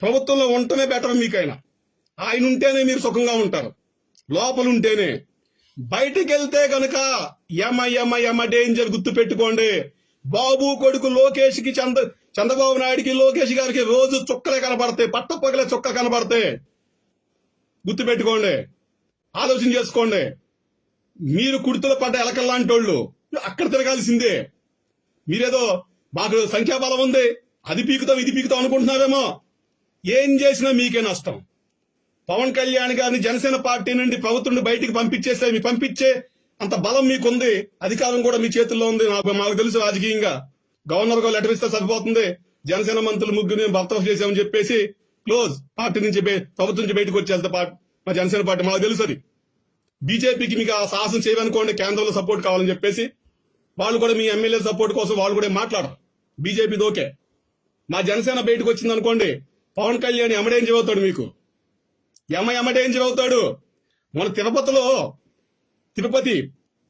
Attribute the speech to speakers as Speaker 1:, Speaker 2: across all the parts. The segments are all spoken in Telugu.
Speaker 1: ప్రభుత్వంలో ఉండటమే బెటర్ మీకైనా. ఆయన ఉంటేనే మీరు సుఖంగా ఉంటారు, లోపల ఉంటేనే. బయటికి వెళ్తే గనక యమ డేంజర్. గుర్తు పెట్టుకోండి. బాబు కొడుకు లోకేష్ కి చంద్రబాబు నాయుడికి లోకేష్ గారికి రోజు చుక్కలే కనబడతాయి, పట్టపగలే చుక్కలు కనబడతాయి. గుర్తు పెట్టుకోండి, ఆలోచన చేసుకోండి. మీరు కుర్తులు పడ్డ ఎలకల్లాంటి వాళ్ళు అక్కడ తిరగాల్సిందే. మీరేదో మాకు సంఖ్యాబలం ఉంది, అది పీకుతాం ఇది పీకుతాం అనుకుంటున్నారేమో. ఏం చేసినా మీకే నష్టం. పవన్ కళ్యాణ్ గారిని జనసేన పార్టీ నుండి ప్రభుత్వం బయటికి పంపించే అంత బలం మీకుంది, అధికారం కూడా మీ చేతుల్లో ఉంది. మాకు తెలుసు. రాజకీయంగా గవర్నర్ గా లెటర్ ఇస్తే సరిపోతుంది, జనసేన మంత్రులు ముగ్గురిని బర్తరఫ్ చేసామని చెప్పేసి క్లోజ్, పార్టీ నుంచి ప్రభుత్వం నుంచి బయటకు వచ్చేస్తే మా జనసేన పార్టీ. మాకు తెలుసు అది. బీజేపీకి మీకు ఆ సాహసం చేయమనుకోండి, కేంద్రంలో సపోర్ట్ కావాలని చెప్పేసి వాళ్ళు కూడా మీ ఎమ్మెల్యే సపోర్ట్ కోసం వాళ్ళు కూడా మాట్లాడరు. బీజేపీది ఓకే. మా జనసేన బయటకు వచ్చింది అనుకోండి, పవన్ కళ్యాణ్ ఎమడేం చదువుతాడు మీకు, ఎమడేం చదువుతాడు. మన తిరుపతి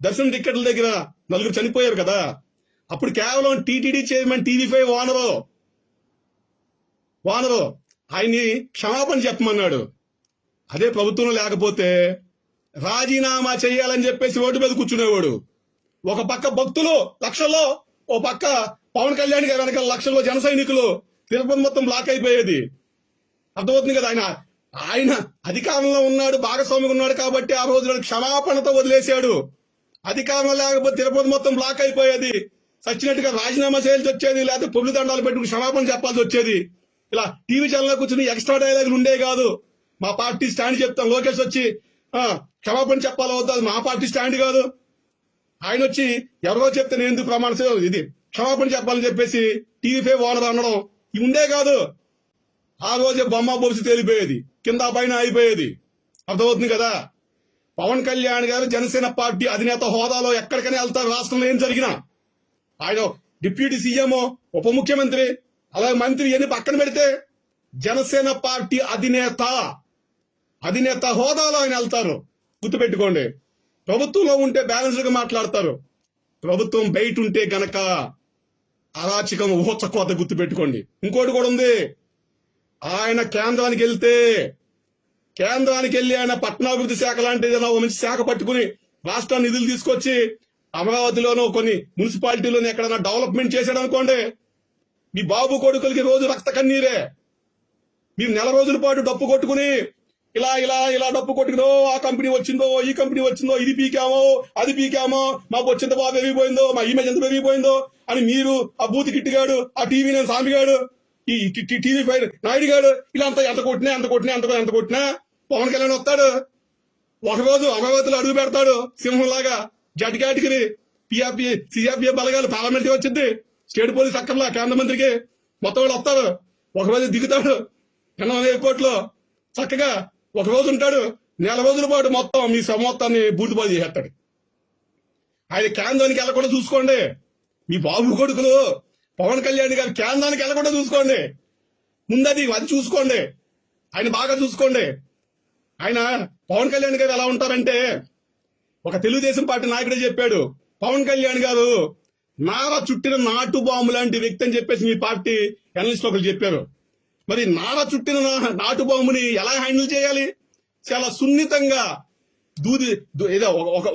Speaker 1: దర్శనం టిక్కెట్ల దగ్గర 4 చనిపోయారు కదా, అప్పుడు కేవలం టీటీడీ చైర్మన్ TV5 ఓనరు ఆయన్ని క్షమాపణ చెప్పమన్నాడు. అదే ప్రభుత్వంలో లేకపోతే రాజీనామా చేయాలని చెప్పేసి ఓటు మీద కూర్చునేవాడు. ఒక పక్క భక్తులు లక్షల్లో, ఓ పక్క పవన్ కళ్యాణ్ గారి వెనకాల లక్షల్లో జన సైనికులు, తిరుపతి మొత్తం బ్లాక్ అయిపోయేది. అర్థమవుతుంది కదా. ఆయన అధికారంలో ఉన్నాడు, భాగస్వామిగా ఉన్నాడు కాబట్టి ఆ రోజు క్షమాపణతో వదిలేశాడు. అధికారంలో లేకపోతే తిరుపతి మొత్తం బ్లాక్ అయిపోయేది. సచ్చినట్టుగా రాజీనామా చేయాల్సి వచ్చేది, లేకపోతే పొగులు దండాలు పెట్టుకుని క్షమాపణ చెప్పాల్సి వచ్చేది. ఇలా టీవీ ఛానల్లో కూర్చుని ఎక్స్ట్రా డైలాగులు ఉండే కాదు. మా పార్టీ స్టాండ్ చెప్తాం. లోకేష్ వచ్చి క్షమాపణ చెప్పాలో వద్దు, అది మా పార్టీ స్టాండ్ కాదు. ఆయన వచ్చి ఎవరో చెప్తే నేను ఎందుకు ప్రమాణ ఇది క్షమాపణ చెప్పాలని చెప్పేసి TV5 ఓనర్ అనడం ఇవి ఉండే కాదు. ఆ రోజే బొమ్మ బొలిసి తేలిపోయేది, కింద పైన అయిపోయేది. అర్థమవుతుంది కదా. పవన్ కళ్యాణ్ గారు జనసేన పార్టీ అధినేత హోదాలో ఎక్కడికైనా వెళ్తారు. రాష్ట్రంలో ఏం జరిగినా ఆయన డిప్యూటీ సీఎం, ఉప ముఖ్యమంత్రి, అలాగే మంత్రి అని పక్కన పెడితే జనసేన పార్టీ అధినేత హోదాలో ఆయన వెళ్తారు. గుర్తుపెట్టుకోండి. ప్రభుత్వంలో ఉంటే బ్యాలెన్స్ గా మాట్లాడతారు, ప్రభుత్వం బయట ఉంటే గనక అరాచకం ఊహచకోత. గుర్తుపెట్టుకోండి. ఇంకోటి కూడా ఉంది. ఆయన కేంద్రానికి వెళ్ళి ఆయన పట్టణాభివృద్ధి శాఖ లాంటి ఏదైనా ఒక మంచి శాఖ పట్టుకుని రాష్ట్రాన్ని నిధులు తీసుకొచ్చి అమరావతిలోనో కొన్ని మున్సిపాలిటీలోనూ ఎక్కడైనా డెవలప్మెంట్ చేశాడు అనుకోండి, మీ బాబు కొడుకులకి రోజు రక్త కన్నీరే. మీరు నెల రోజుల పాటు డప్పు కొట్టుకుని ఇలా డప్పు కొట్టుకుని ఆ కంపెనీ వచ్చిందో ఈ కంపెనీ వచ్చిందో, ఇది పీకామో అది పీకామో, మాకు వచ్చింత బాగా పెరిగిపోయిందో, మా ఇమేజ్ ఎంత పెరిగిపోయిందో అని మీరు ఆ బూతి కిట్టిగాడు, ఆ టీవీ నేను సామిగాడు, ఈ TV5 నాయుడు గాడు ఇలా ఎంత కొట్టినా పవన్ కళ్యాణ్ వస్తాడు. ఒకరోజు అమరావతిలో అడుగు పెడతాడు సింహంలాగా. జడ్ కేటగిరీ CRPF బలగాలు పార్లమెంట్ వచ్చింది, స్టేట్ పోలీస్ అక్కర్లా, కేంద్ర మంత్రికి మొత్తం వాళ్ళు వస్తారు. ఒకరోజు దిగుతాడు ఎయిర్పోర్ట్ లో, చక్కగా ఒక రోజు ఉంటాడు. నెల రోజుల పాటు మొత్తం మీ సమొత్తాన్ని బూడిదపాలు చేసేస్తాడు. ఆయన కేంద్రానికి వెళ్ళకుండా చూసుకోండి. మీ బాబు కొడుకులు పవన్ కళ్యాణ్ గారు కేంద్రానికి వెళ్ళకుండా చూసుకోండి. ముందది చూసుకోండి. ఆయన బాగా చూసుకోండి. ఆయన పవన్ కళ్యాణ్ గారు ఎలా ఉంటారంటే, ఒక తెలుగుదేశం పార్టీ నాయకుడే చెప్పాడు, పవన్ కళ్యాణ్ గారు నార చుట్టిన నాటు బాంబు లాంటి వ్యక్తి అని చెప్పేసి మీ పార్టీ అనలిస్ట్ ఒకరు చెప్పారు. మరి నార చుట్టిన నాటు బాంబుని ఎలా హ్యాండిల్ చేయాలి? చాలా సున్నితంగా ఏదో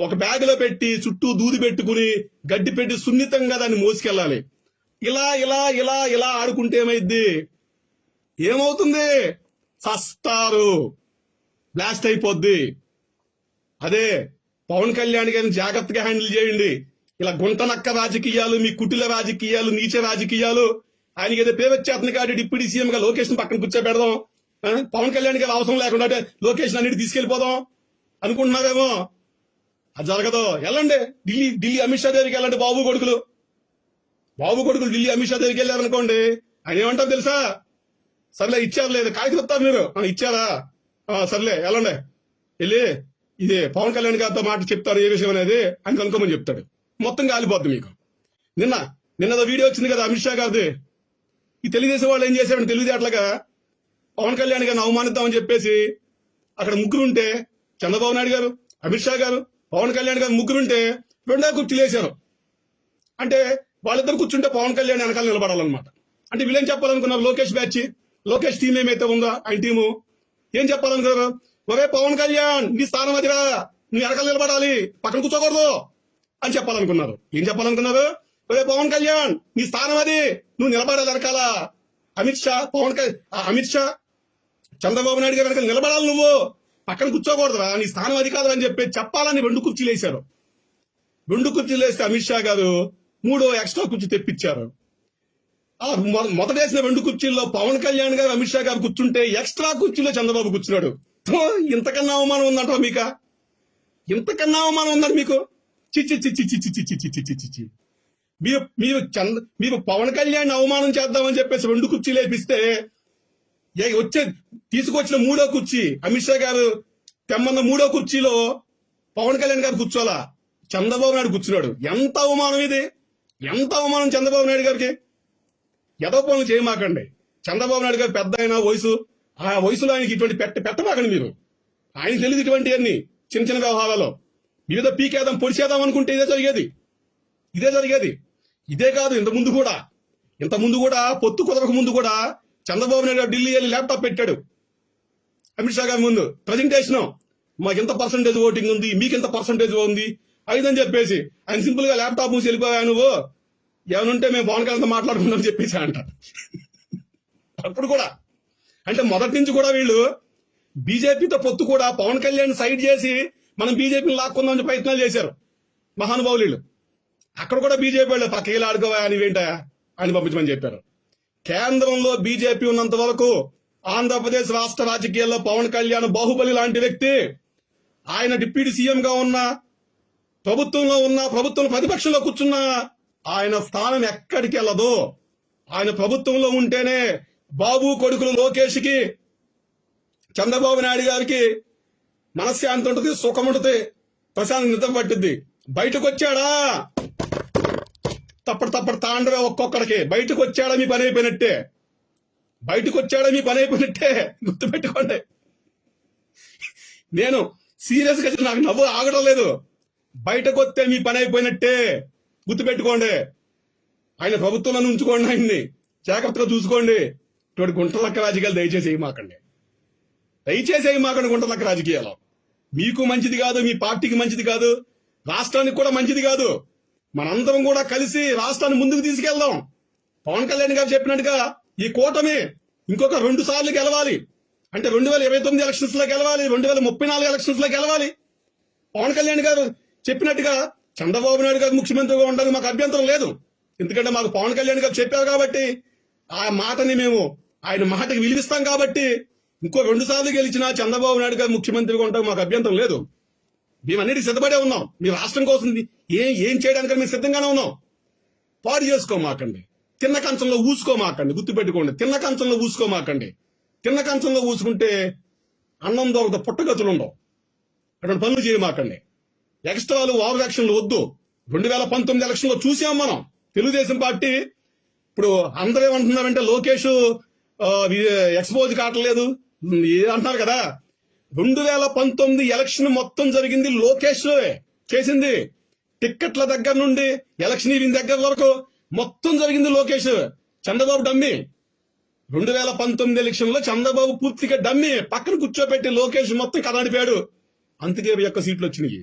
Speaker 1: ఒక బ్యాగ్ లో పెట్టి చుట్టూ దూది పెట్టుకుని గడ్డి పెట్టి సున్నితంగా దాన్ని మోసుకెళ్ళాలి. ఇలా ఆడుకుంటే ఏమవుతుంది? సస్తారు, బ్లాస్ట్ అయిపోద్ది. అదే పవన్ కళ్యాణ్ గారిని జాగ్రత్తగా హ్యాండిల్ చేయండి. ఇలా గుంటనక్క రాజకీయాలు, మీ కుటిల రాజకీయాలు, నీచ రాజకీయాలు, ఆయనకి ఏదో పేరు వచ్చేస్తుంది కాబట్టి డిప్యూటీ సీఎం గా లోకేష్ పక్కన కూర్చోబెడదాం, పవన్ కళ్యాణ్ గారు అవసరం లేకుండా లోకేష్ అన్నిటి తీసుకెళ్లిపోదాం అనుకుంటున్నారేమో. అది జరగదు. వెళ్ళండి ఢిల్లీ అమిత్ షా దగ్గరికి వెళ్ళండి. బాబు కొడుకులు ఢిల్లీ అమిత్ షా దగ్గరికి వెళ్ళారనుకోండి, ఆయన ఏమంటారు తెలుసా? సర్లే ఇచ్చారు, లేదు కాగితం ఇస్తారు మీరు, ఇచ్చారా, సర్లే వెళ్ళండి, వెళ్ళి ఇది పవన్ కళ్యాణ్ గారితో మాట చెప్తారు ఏ విషయం అనేది అని కనుక్కోమని చెప్తాడు. మొత్తం కాలిపోద్ది మీకు. నిన్నదో వీడియో వచ్చింది కదా అమిత్ షా గారిది. ఈ తెలుగుదేశం వాళ్ళు ఏం చేశారంటే తెలివితేటలుగా పవన్ కళ్యాణ్ గారిని అవమానిద్దామని చెప్పేసి అక్కడ ముగ్గురుంటే, చంద్రబాబు నాయుడు గారు, అమిత్ షా గారు, పవన్ కళ్యాణ్ గారు ముగ్గురుంటే రెండో కుర్చీలు వేశారు. అంటే వాళ్ళిద్దరు కూర్చుంటే పవన్ కళ్యాణ్ వెనకాల నిలబడాలన్నమాట. అంటే వీళ్ళేం చెప్పాలనుకున్నారు? లోకేష్ బ్యాచ్ లోకేష్ టీం ఏమైతే ఉందో ఆయన టీము ఏం చెప్పాలనుకున్నారు? ఒరే పవన్ కళ్యాణ్ నీ స్థానం అదిరా, నువ్వు వెనకాల నిలబడాలి, పక్కన కూర్చోకూడదు అని చెప్పాలనుకున్నారు. ఏం చెప్పాలనుకున్నారు? ఒరే పవన్ కళ్యాణ్ నీ స్థానం అది, నువ్వు నిలబడాలి వెనకాల. అమిత్ షా చంద్రబాబు నాయుడు గారు వెనకాల నిలబడాలి, నువ్వు పక్కన కూర్చోకూడదురా, నీ స్థానం అది కాదు అని చెప్పి చెప్పాలని 2 కుర్చీలు వేశారు. 2 కుర్చీలు వేస్తే అమిత్ షా గారు 3 ఎక్స్ట్రా కుర్చీ తెప్పించారు. ఆ మొదటేసిన 2 కుర్చీల్లో పవన్ కళ్యాణ్ గారు అమిత్ షా గారు కూర్చుంటే ఎక్స్ట్రా కుర్చీలో చంద్రబాబు కూర్చున్నాడు. ఇంతకన్నా అవమానం ఉందంట మీకు? ఇంతకన్నా అవమానం ఉందంట మీకు? చిచ్చి చిచ్చి చిచ్చి చిచ్చి చిచ్చి చిచ్చి చిచ్చి మీరు పవన్ కళ్యాణ్ అవమానం చేద్దామని చెప్పేసి 2 కుర్చీలు వేపిస్తే తీసుకొచ్చిన 3వ కుర్చీ అమిత్ షా గారు తెమ్మన్న 3వ కుర్చీలో పవన్ కళ్యాణ్ గారు కూర్చోాలా, చంద్రబాబు నాయుడు కూర్చున్నాడు. ఎంత అవమానం ఇది, ఎంత అవమానం చంద్రబాబు నాయుడు గారికి. ఎదో పనులు చేయమాకండి. చంద్రబాబు నాయుడు గారు పెద్ద అయిన వయసు, ఆ వయసులో ఆయనకి ఇటువంటి పెట్టమాకండి మీరు. ఆయనకి తెలియదు ఇటువంటి అన్ని చిన్న చిన్న వ్యవహారాలు. వివిధ పీకేద్దాం పొడిచేద్దాం అనుకుంటే ఇదే జరిగేది. ఇదే కాదు, ఇంత ముందు కూడా పొత్తు కుదరక ముందు కూడా చంద్రబాబు నాయుడు ఢిల్లీ వెళ్ళి ల్యాప్టాప్ పెట్టాడు అమిత్ షా గారి ముందు. ప్రజెంటేషన్ మాకు ఎంత పర్సంటేజ్ ఓటింగ్ ఉంది, మీకు ఎంత పర్సంటేజ్ ఉంది అయిదని చెప్పేసి ఆయన సింపుల్ గా ల్యాప్టాప్ మూసి వెళ్ళిపోయా, నువ్వు ఏమనుంటే మేము పవన్ కళ్యాణ్తో మాట్లాడుకుందాం చెప్పేసి అంట. అప్పుడు కూడా అంటే మొదటి నుంచి కూడా వీళ్ళు బీజేపీతో పొత్తు కూడా పవన్ కళ్యాణ్ సైడ్ చేసి మనం బీజేపీని లాక్కుందామని ప్రయత్నాలు చేశారు మహానుభావులు. అక్కడ కూడా బీజేపీ వాళ్ళు పక్కకి ఆడుకోవా అని ఏంటా అని పంపించమని చెప్పారు. కేంద్రంలో బీజేపీ ఉన్నంత వరకు ఆంధ్రప్రదేశ్ రాష్ట్ర రాజకీయాల్లో పవన్ కళ్యాణ్ బాహుబలి లాంటి వ్యక్తి. ఆయన డిప్యూటీ సీఎం గా ఉన్న, ప్రభుత్వం ప్రతిపక్షంలో కూర్చున్నా ఆయన స్థానం ఎక్కడికి వెళ్ళదు. ఆయన ప్రభుత్వంలో ఉంటేనే బాబు కొడుకులు లోకేష్ కి, చంద్రబాబు నాయుడు గారికి మనశ్శాంతి ఉంటుంది, సుఖం ఉంటుంది, ప్రశాంతి నిద్ర పట్టిద్ది. బయటకు వచ్చాడా తప్పటి తాండవే ఒక్కొక్కడికి. బయటకు వచ్చాడా మీ పని అయిపోయినట్టే. గుర్తుపెట్టుకోండి. నేను సీరియస్ గా నాకు నవ్వు ఆగడం లేదు. బయటకు వస్తే మీ పని అయిపోయినట్టే, గుర్తుపెట్టుకోండి. ఆయన ప్రభుత్వంలో ఉంచుకోండి, ఆయన్ని జాగ్రత్తగా చూసుకోండి. ఇటువంటి గుంటలక్క రాజకీయాలు దయచేసి వేయమాకండి. గుంటలక్క రాజకీయాలు మీకు మంచిది కాదు, మీ పార్టీకి మంచిది కాదు, రాష్ట్రానికి కూడా మంచిది కాదు. మనందరం కూడా కలిసి రాష్ట్రాన్ని ముందుకు తీసుకెళ్దాం. పవన్ కళ్యాణ్ గారు చెప్పినట్టుగా ఈ కూటమి ఇంకొక 2 సార్లు గెలవాలి. అంటే 2029 ఎలక్షన్స్ లో గెలవాలి, 2034 ఎలక్షన్స్ లో గెలవాలి. పవన్ కళ్యాణ్ గారు చెప్పినట్టుగా చంద్రబాబు నాయుడు గారు ముఖ్యమంత్రిగా ఉండడానికి మాకు అభ్యంతరం లేదు. ఎందుకంటే మాకు పవన్ కళ్యాణ్ గారు చెప్పారు కాబట్టి, ఆ మాటని మేము ఆయన మాటకి విలువిస్తాం కాబట్టి ఇంకో 2 సార్లు గెలిచినా చంద్రబాబు నాయుడు గారు ముఖ్యమంత్రిగా ఉండడానికి మాకు అభ్యంతరం లేదు. మేమన్నిటికీ సిద్ధపడే ఉన్నాం. మీ రాష్ట్రం కోసం ఏం చేయడానికి మేము సిద్ధంగానే ఉన్నాం. పాడు చేసుకోమాకండి, తిన్న కంచంలో ఊసుకోమాకండి. గుర్తుపెట్టుకోండి, తిన్న కంచంలో ఊసుకుంటే అన్నం దొరకదు, పుట్టగతులు ఉండవు. అటువంటి పనులు చేయమాకండి. ఎక్స్ట్రాలు ఓవర్ యాక్షన్లు వద్దు. 2019 ఎలక్షన్ లో చూసాం మనం. తెలుగుదేశం పార్టీ ఇప్పుడు అందరూ ఏమంటున్నారంటే లోకేష్ ఎక్స్పోజ్ కావట్లేదు అంటున్నారు కదా. 2019 ఎలక్షన్ మొత్తం జరిగింది లోకేష్ చేసింది. టిక్కెట్ల దగ్గర నుండి ఎలక్షన్ ఈవింగ్ దగ్గర వరకు మొత్తం జరిగింది లోకేష్. చంద్రబాబు డమ్మి. 2019 ఎలక్షన్ లో చంద్రబాబు పూర్తిగా డమ్మి. పక్కన కూర్చోబెట్టి లోకేష్ మొత్తం కదడిపోయాడు. అందుకే 1 సీట్లు వచ్చినాయి.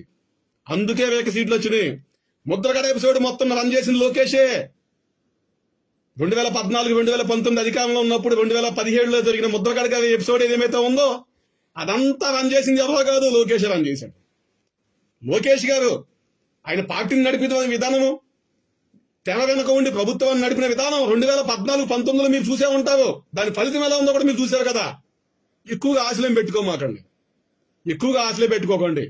Speaker 1: ముద్రగడ ఎపిసోడ్ మొత్తం రన్ చేసింది లోకేషే. 2014, 2019 అధికారంలో ఉన్నప్పుడు 2017లో జరిగిన ముద్రగడ గారి ఎపిసోడ్ ఏదేమైతే ఉందో అదంతా రన్ చేసింది ఎవరో కాదు, లోకేష్ రన్ చేశాడు. లోకేష్ గారు ఆయన పార్టీని నడిపిన విధానము, తెర వెనక ఉండి ప్రభుత్వాన్ని నడిపిన విధానం 2014, 19లో మీరు చూసే ఉంటారు. దాని ఫలితం ఎలా ఉందో కూడా మీరు చూశారు కదా. ఎక్కువగా ఆశలేం పెట్టుకోకండి.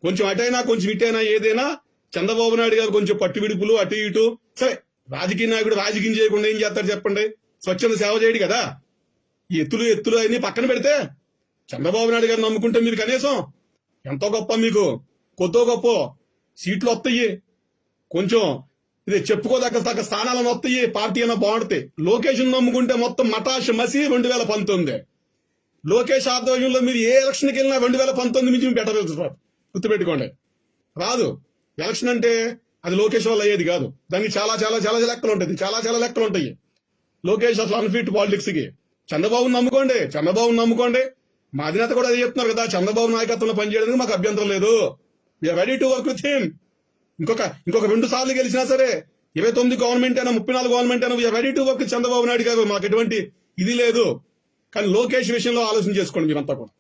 Speaker 1: కొంచెం అటైనా కొంచెం ఇటైనా ఏదైనా చంద్రబాబు నాయుడు గారు కొంచెం పట్టు విడుపులు అటు ఇటు. సరే, రాజకీయ నాయకుడు రాజకీయం చేయకుండా ఏం చేస్తారు చెప్పండి? స్వచ్ఛంద సేవ చేయడు కదా. ఈ ఎత్తులు అన్ని పక్కన పెడితే చంద్రబాబు నాయుడు గారు నమ్ముకుంటే మీరు కనీసం ఎంతో గొప్ప, మీకు కొద్దో గొప్ప సీట్లు వస్తాయి, కొంచెం ఇది చెప్పుకోదగ్గ స్థానాలను వస్తాయి, పార్టీ అయినా బాగుంటుంది. లోకేష్ నమ్ముకుంటే మొత్తం మటాష్ మసి. 2019 లోకేష్ ఆధ్వర్యంలో మీరు ఏ ఎలక్షన్కి వెళ్ళినా 2019 నుంచి పెట్టగలుగుతారు. గుర్తుపెట్టుకోండి, రాదు. ఎలక్షన్ అంటే అది లోకేష్ వల్ల అయ్యేది కాదు. దానికి చాలా లెక్కలు ఉంటాయి. లోకేష్ అసలు అన్ఫిట్ పాలిటిక్స్ కి. చంద్రబాబుని నమ్ముకోండి. మా అధినేత కూడా అదే చెప్తున్నారు కదా, చంద్రబాబు నాయకత్వంలో పనిచేయడానికి మాకు అభ్యంతరం లేదు. We are ready to work with him. ఇంకొక 2 సార్లు గెలిచినా సరే, 29 గవర్నమెంట్ అయినా 34 గవర్నమెంట్ అయినా we are ready to work with Chandrababu Naidu garu. మాకు ఎటువంటి ఇది లేదు. కానీ లోకేష్ విషయంలో ఆలోచన చేసుకోండి మీరంతా కూడా.